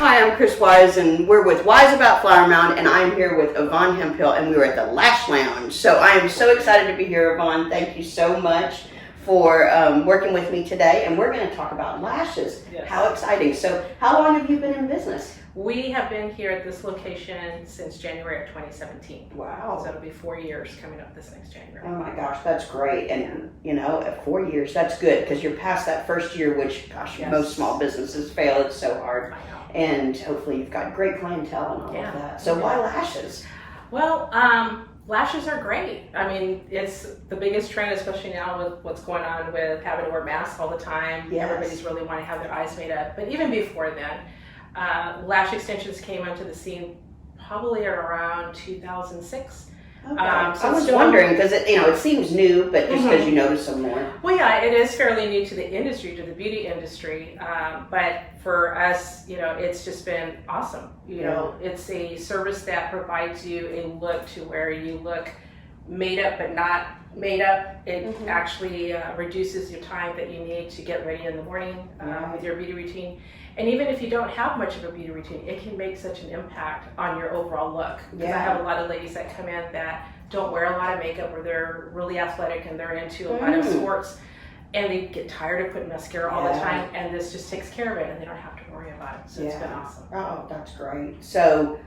Hi, I'm Kris Wise, and we're with Wise About Flower Mound, and I'm here with Yvonne Hemphill, and we were at the Lash Lounge. So I am so excited to be here, Yvonne. Thank you so much for working with me today, and we're going to talk about lashes. Yes. How exciting. So how long have you been in business? We have been here at this location since January of 2017. Wow. So it'll be 4 years coming up this next January. Oh my gosh, that's great. And you know, at 4 years, that's good because you're past that first year, which, gosh, Yes. most small businesses fail. It's so hard. I know. And hopefully you've got great clientele and all of that. So why lashes? Well, lashes are great. I mean, it's the biggest trend, especially now with what's going on with having to wear masks all the time. Yes. Everybody's really wanting to have their eyes made up. But even before then, lash extensions came onto the scene probably around 2006. Okay. So I was still wondering because it seems new, but just because you notice some more. Well, yeah, it is fairly new to the industry, to the beauty industry. But for us, it's just been awesome. It's a service that provides you a look to where you look made up, but not made up. It actually reduces your time that you need to get ready in the morning with your beauty routine. And even if you don't have much of a beauty routine, it can make such an impact on your overall look. Because I have a lot of ladies that come in that don't wear a lot of makeup, or they're really athletic and they're into a lot of sports, and they get tired of putting mascara all the time, and this just takes care of it and they don't have to worry about it. So it's been awesome. Oh, that's great. So,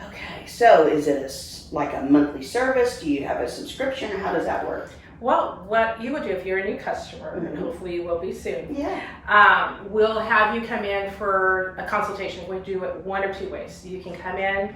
okay, so is it like a monthly service? Do you have a subscription? How does that work? Well, what you would do if you're a new customer, and hopefully you will be soon, Yeah. we'll have you come in for a consultation. We do it one of two ways. You can come in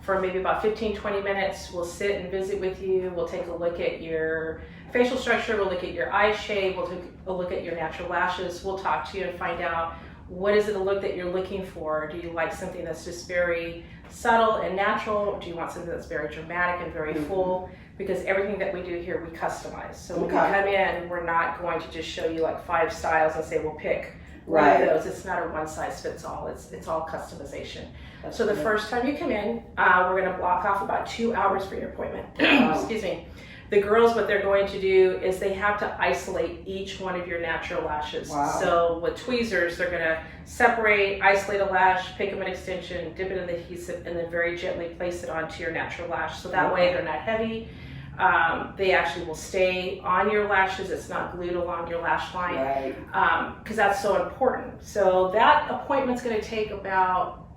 for maybe about 15-20 minutes. We'll sit and visit with you. We'll take a look at your facial structure. We'll look at your eye shape. We'll take a look at your natural lashes. We'll talk to you and find out what is it a look that you're looking for. Do you like something that's just very subtle and natural? Do you want something that's very dramatic and very full? Because everything that we do here, we customize. So when you come in, we're not going to just show you like 5 styles and say, we'll pick one of those. It's not a one size fits all. It's all customization. So the first time you come in, we're going to block off about 2 hours for your appointment. Excuse me. The girls, what they're going to do is they have to isolate each one of your natural lashes. So with tweezers, they're going to separate, isolate a lash, pick them an extension, dip it in the adhesive, and then very gently place it onto your natural lash. So that way they're not heavy. They actually will stay on your lashes. It's not glued along your lash line, because that's so important. So that appointment's going to take about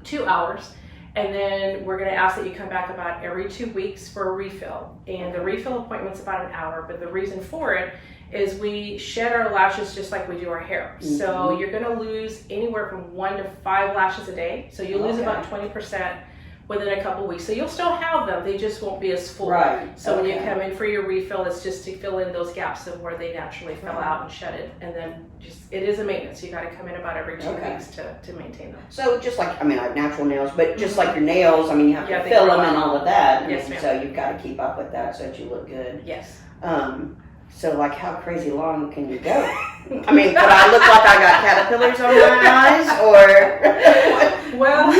2 hours. And then we're going to ask that you come back about every 2 weeks for a refill. And the refill appointment's about an hour, but the reason for it is we shed our lashes just like we do our hair. So you're going to lose anywhere from 1 to 5 lashes a day. So you'll lose about 20% within a couple weeks. So you'll still have them, they just won't be as full. So when you come in for your refill, it's just to fill in those gaps of where they naturally fell out and shed it. And then it is a maintenance. You got to come in about every 2 weeks to maintain them. So just like, I have natural nails, but just like your nails, you have to fill them and all of that. Yes, ma'am. So you've got to keep up with that so that you look good. Yes. So like how crazy long can you go? Could I look like I got caterpillars on my eyes or? Well,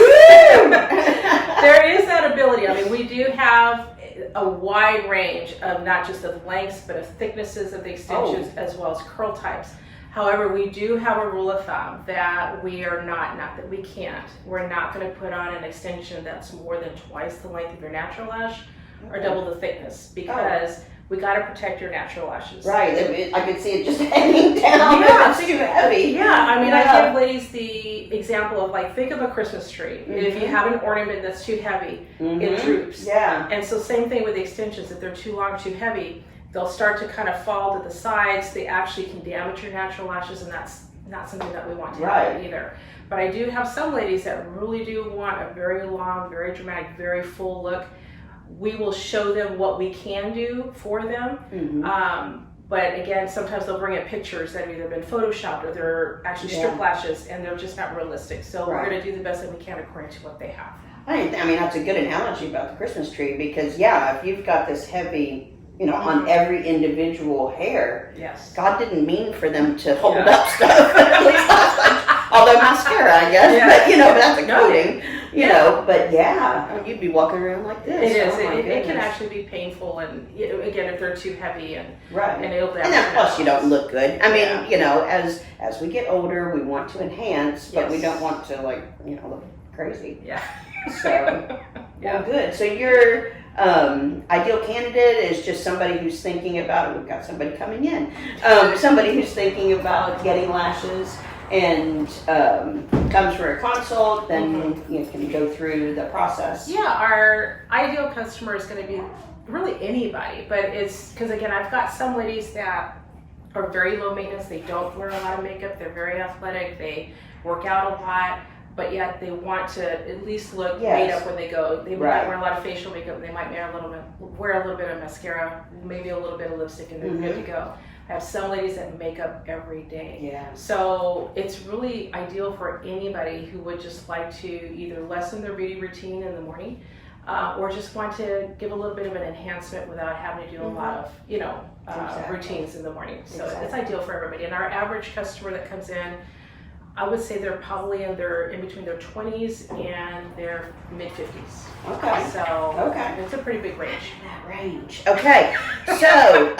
there is that ability. We do have a wide range of not just of lengths, but of thicknesses of the extensions as well as curl types. However, we do have a rule of thumb that we are not that we can't. We're not going to put on an extension that's more than twice the length of your natural lash or double the thickness, because we got to protect your natural lashes. Right, I could see it just hanging down. It's too heavy. I give ladies the example of think of a Christmas tree. If you have an ornament that's too heavy, it droops. And so same thing with the extensions. If they're too long, too heavy, they'll start to kind of fall to the sides. They actually can damage your natural lashes, and that's not something that we want to happen either. But I do have some ladies that really do want a very long, very dramatic, very full look. We will show them what we can do for them. But again, sometimes they'll bring in pictures that have either been photoshopped or they're actually strip lashes, and they're just not realistic. So we're going to do the best that we can according to what they have. That's a good analogy about the Christmas tree, because if you've got this heavy, on every individual hair, God didn't mean for them to hold up stuff. At least although mascara, I guess, but that's a coating. you know, but yeah, you'd be walking around like this. It is. Oh, my It can goodness. actually be painful, and again, if they're too heavy and Right. and it'll And then plus you don't look good. I mean, Yeah. you know, as we get older, we want to enhance, but we Yes. don't want to like, you know, look crazy. Yeah. So, Yeah. well, good. So your ideal candidate is just somebody who's thinking about. We've got somebody coming in. Somebody who's thinking about getting lashes and comes for a consult. Then you can go through the process. Yeah, our ideal customer is going to be really anybody, but it's because again, I've got some ladies that are very low maintenance. They don't wear a lot of makeup. They're very athletic. They work out a lot, but yet they want to at least look made up when they go. They might wear a lot of facial makeup. They might wear a little bit of mascara, maybe a little bit of lipstick, and they're good to go. I have some ladies that make up every day. Yeah. So it's really ideal for anybody who would just like to either lessen their beauty routine in the morning, or just want to give a little bit of an enhancement without having to do a lot of, you know, routines in the morning. So it's ideal for everybody. And our average customer that comes in, I would say they're probably in between their 20s and their mid-50s. Okay. So it's a pretty big range. Range. Okay. So,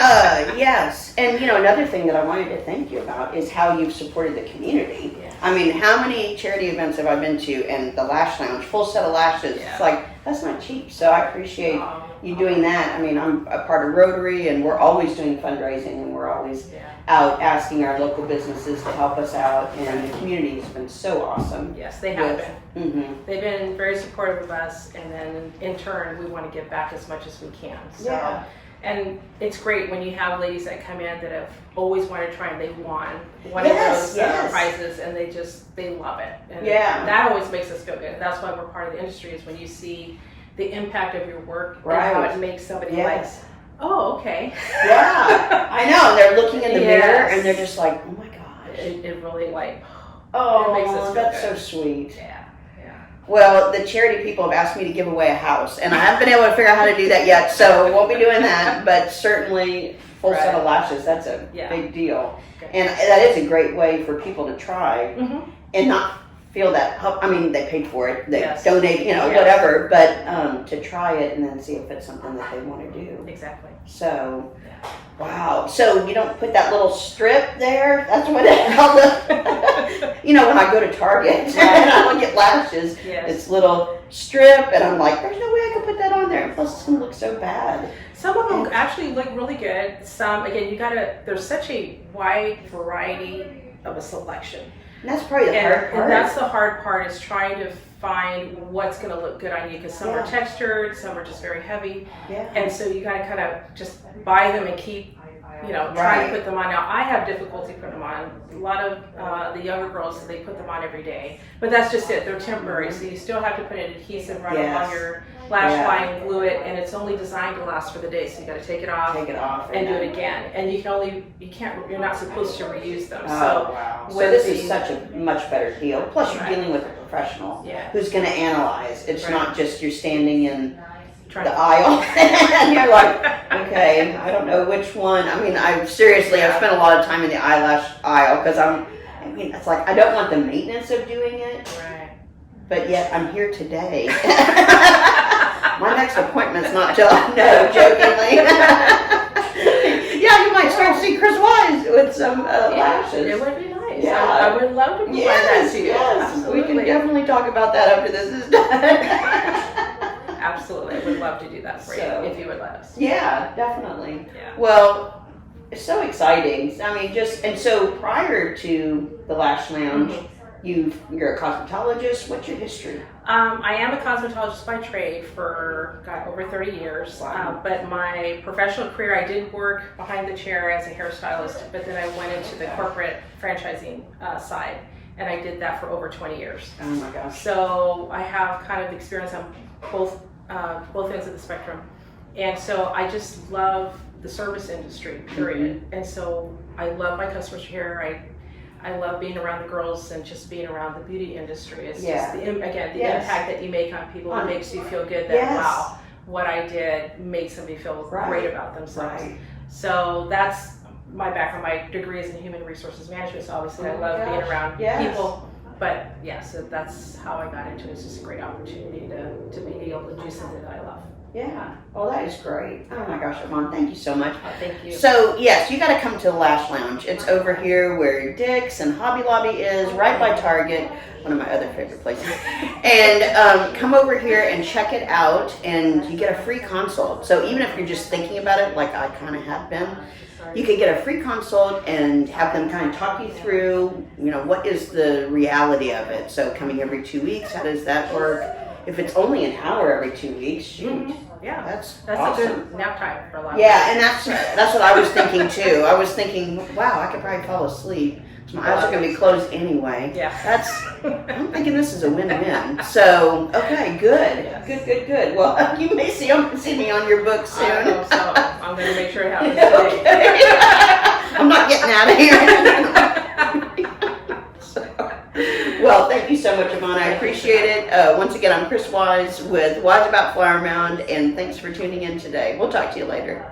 yes. And, you know, another thing that I wanted to thank you about is how you've supported the community. Yes. I mean, how many charity events have I been to? And the Lash Lounge, full set of lashes. Yeah. It's like, that's not cheap. So I appreciate you doing that. I mean, I'm a part of Rotary, and we're always doing fundraising, and we're always out asking our local businesses to help us out. And the community has been so awesome. Yes, they have been. Mm-hmm. They've been very supportive of us, and then in turn, we want to give back as much as we can. So, and it's great when you have ladies that come in that have always wanted to try, and they won one of those prizes, and they love it. And that always makes us feel good. And that's why we're part of the industry, is when you see the impact of your work and how it makes somebody like, oh, okay. Yeah, I know. And they're looking in the mirror, and they're just like, oh my gosh. It really like, oh, it makes us feel that's good. so sweet. Yeah. Well, the charity people have asked me to give away a house, and I haven't been able to figure out how to do that yet, so won't be doing that, but certainly full set of lashes, that's a big deal. Okay. And that is a great way for people to try and not feel that, I mean, they paid for it, they donate, you know, whatever, but to try it and then see if it's something that they want to do. Exactly. So, wow. So you don't put that little strip there? That's what it's called. You know, when I go to Target and I look at lashes, it's little strip, and I'm like, there's no way I can put that on there. And plus, it's going to look so bad. Some of them actually look really good. Some, again, there's such a wide variety of a selection. And that's probably the hard part. And that's the hard part, is trying to find what's going to look good on you, because some are textured, some are just very heavy. And so you got to kind of just buy them and keep, you know, trying to put them on. Now, I have difficulty putting them on. A lot of the younger girls, they put them on every day. But that's just it. They're temporary. So you still have to put an adhesive right along your lash line, glue it, and it's only designed to last for the day. So you got to take it off and do it again. And you're not supposed to reuse them. So this is such a much better deal. Plus, you're dealing with a professional who's going to analyze. It's not just you're standing in the aisle and you're like, okay, I don't know which one. I mean, I've spent a lot of time in the eyelash aisle, because it's like, I don't want the maintenance of doing it, but yet I'm here today. My next appointment's not till, no, jokingly. You might start to see Kris Wise with some lashes. It would be nice. I would love to provide that to you. Yes, we can definitely talk about that after this is done. Absolutely, I would love to do that for you if you would let us. Yeah, definitely. Yeah. Well, it's so exciting. I mean, and so prior to the Lash Lounge, you're a cosmetologist. What's your history? I am a cosmetologist by trade for over 30 years. But my professional career, I did work behind the chair as a hairstylist, but then I went into the corporate franchising side, and I did that for over 20 years. Oh my gosh. So I have kind of experience on both ends of the spectrum. And so I just love the service industry, period. And so I love my customers here. I love being around the girls and just being around the beauty industry. It's just, the impact that you make on people that makes you feel good that, wow, what I did makes somebody feel great about themselves. So that's my background. My degree is in human resources management, so obviously I love being around people. But yeah, so that's how I got into it. It's just a great opportunity to be able to do something that I love. Yeah. Oh, that is great. Oh my gosh, Yvonne, thank you so much. Oh, thank you. So yes, you got to come to the Lash Lounge. It's over here where Dick's and Hobby Lobby is, right by Target, one of my other favorite places. And come over here and check it out, and you get a free consult. So even if you're just thinking about it, like I kind of have been, you could get a free consult and have them kind of talk you through, what is the reality of it. So coming every 2 weeks, how does that work? If it's only an hour every 2 weeks, shoot, yeah, that's awesome. awesome. A good nap time for a lot. Yeah, and that's what I was thinking too. I was thinking, wow, I could probably fall asleep. My eyes are going to be closed anyway. Yeah. I'm thinking this is a win-win. So, okay, good. Yes. Good. Well, you may see me on your book soon. I hope so. I'm going to make sure it happens today. Okay. I'm not getting out of here. Well, thank you so much, Yvonne. I appreciate it. Once again, I'm Kris Wise with Wise About Flower Mound, and thanks for tuning in today. We'll talk to you later.